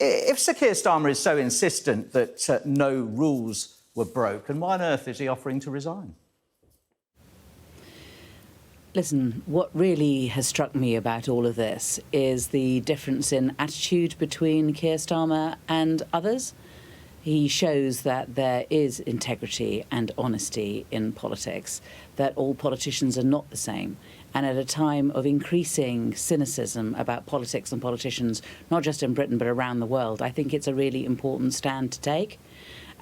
If Sir Keir Starmer is so insistent that no rules were broken, why on earth is he offering to resign? Listen, what really has struck me about all of this is the difference in attitude between Keir Starmer and others. He shows that there is integrity and honesty in politics, that all politicians are not the same. And at a time of increasing cynicism about politics and politicians, not just in Britain but around the world, I think it's a really important stand to take.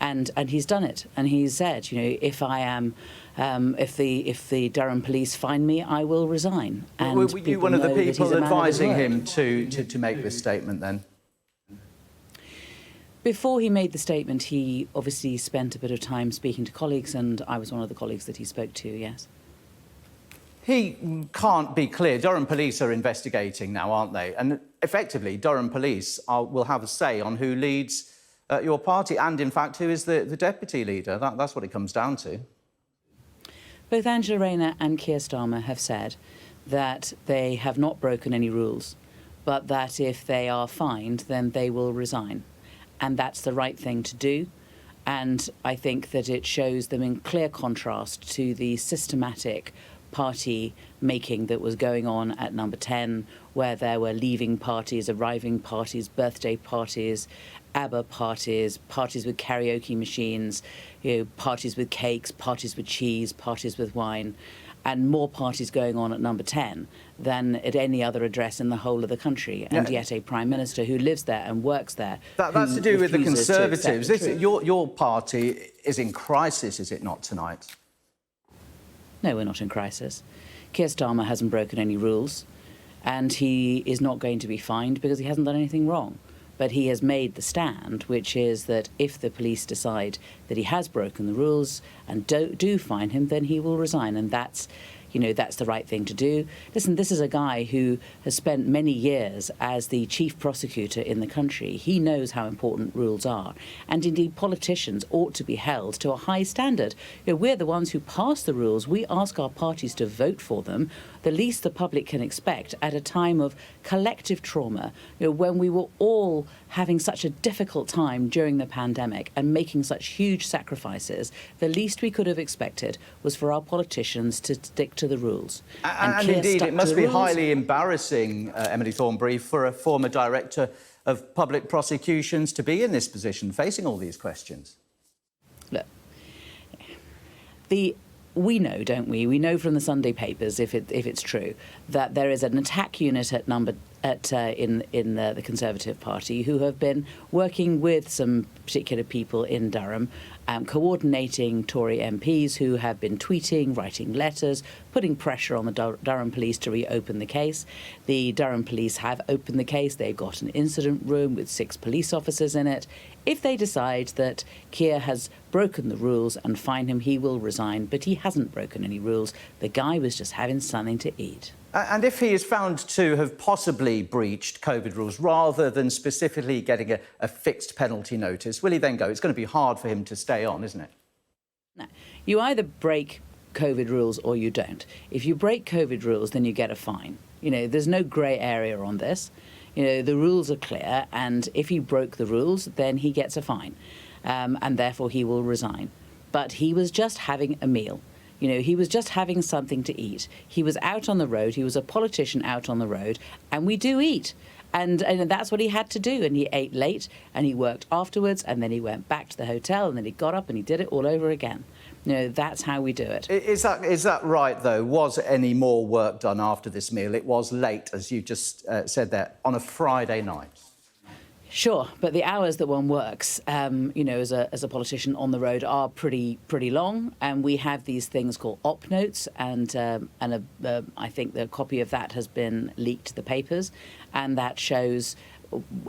And he's done it. And he's said, if the Durham police find me, I will resign. And were you one of the people advising him to make this statement then? Before he made the statement, he obviously spent a bit of time speaking to colleagues, and I was one of the colleagues that he spoke to, yes. He can't be clear. Durham police are investigating now, aren't they? And effectively, Durham police will have a say on who leads your party and, in fact, who is the deputy leader. That's what it comes down to. Both Angela Rayner and Keir Starmer have said that they have not broken any rules, but that if they are fined, then they will resign. And that's the right thing to do. And I think that it shows them in clear contrast to the systematic party making that was going on at Number 10, where there were leaving parties, arriving parties, birthday parties, ABBA parties, parties with karaoke machines, parties with cakes, parties with cheese, parties with wine, and more parties going on at Number 10 than at any other address in the whole of the country. And yet a Prime Minister who lives there and works there... That's to do with the Conservatives. Your party is in crisis, is it not, tonight? No, we're not in crisis. Keir Starmer hasn't broken any rules, and he is not going to be fined because he hasn't done anything wrong. But he has made the stand, which is that if the police decide that he has broken the rules and do fine him, then he will resign. And that's the right thing to do. Listen, this is a guy who has spent many years as the chief prosecutor in the country. He knows how important rules are. And indeed, politicians ought to be held to a high standard. We're the ones who pass the rules. We ask our parties to vote for them. The least the public can expect at a time of collective trauma, when we were all having such a difficult time during the pandemic and making such huge sacrifices, the least we could have expected was for our politicians to stick to the rules. And indeed, it must be highly embarrassing, Emily Thornberry, for a former director of public prosecutions to be in this position, facing all these questions. Look, we know, don't we? We know from the Sunday papers, if it's true, that there is an attack unit in the Conservative Party who have been working with some particular people in Durham, coordinating Tory MPs who have been tweeting, writing letters, putting pressure on the Durham police to reopen the case. The Durham police have opened the case. They've got an incident room with 6 police officers in it. If they decide that Keir has broken the rules and fine him, he will resign. But he hasn't broken any rules. The guy was just having something to eat. And if he is found to have possibly breached COVID rules rather than specifically getting a fixed penalty notice, will he then go? It's going to be hard for him to stay on, isn't it? No. You either break COVID rules or you don't. If you break COVID rules, then you get a fine. There's no grey area on this. The rules are clear, and if he broke the rules, then he gets a fine, and therefore he will resign. But he was just having a meal. He was just having something to eat. He was out on the road. He was a politician out on the road, and we do eat. And that's what he had to do. And he ate late, and he worked afterwards, and then he went back to the hotel, and then he got up and he did it all over again. That's how we do it. Is that right, though? Was any more work done after this meal? It was late, as you just said there, on a Friday night. Sure, but the hours that one works, as a politician on the road are pretty long, and we have these things called op notes, and I think the copy of that has been leaked to the papers, and that shows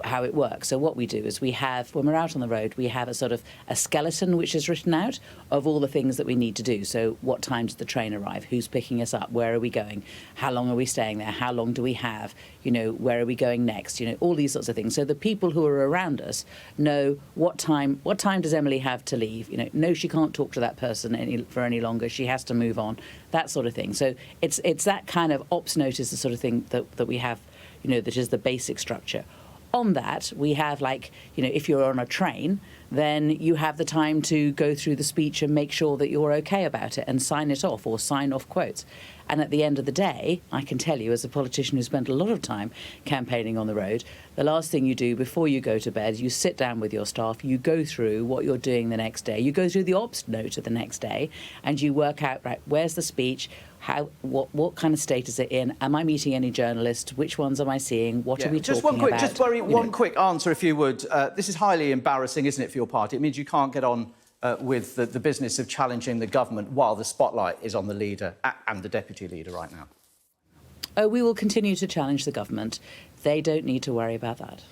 how it works. So what we do is we have, when we're out on the road, we have a sort of a skeleton which is written out of all the things that we need to do. So what time does the train arrive? Who's picking us up? Where are we going? How long are we staying there? How long do we have? Where are we going next? All these sorts of things. So the people who are around us know what time does Emily have to leave? No, she can't talk to that person for any longer. She has to move on. That sort of thing. So it's that kind of ops note is the sort of thing that we have, that is the basic structure. On that, we have, like, you know, if you're on a train, then you have the time to go through the speech and make sure that you're okay about it and sign it off or sign off quotes. And at the end of the day, I can tell you, as a politician who spent a lot of time campaigning on the road, the last thing you do before you go to bed, you sit down with your staff, you go through what you're doing the next day, you go through the ops note of the next day, and you work out, right, where's the speech, what kind of state is it in, am I meeting any journalists, which ones am I seeing, what are we talking about? One quick answer, if you would. This is highly embarrassing, isn't it, for your party? It means you can't get on with the business of challenging the government while the spotlight is on the leader and the deputy leader right now. Oh, we will continue to challenge the government. They don't need to worry about that.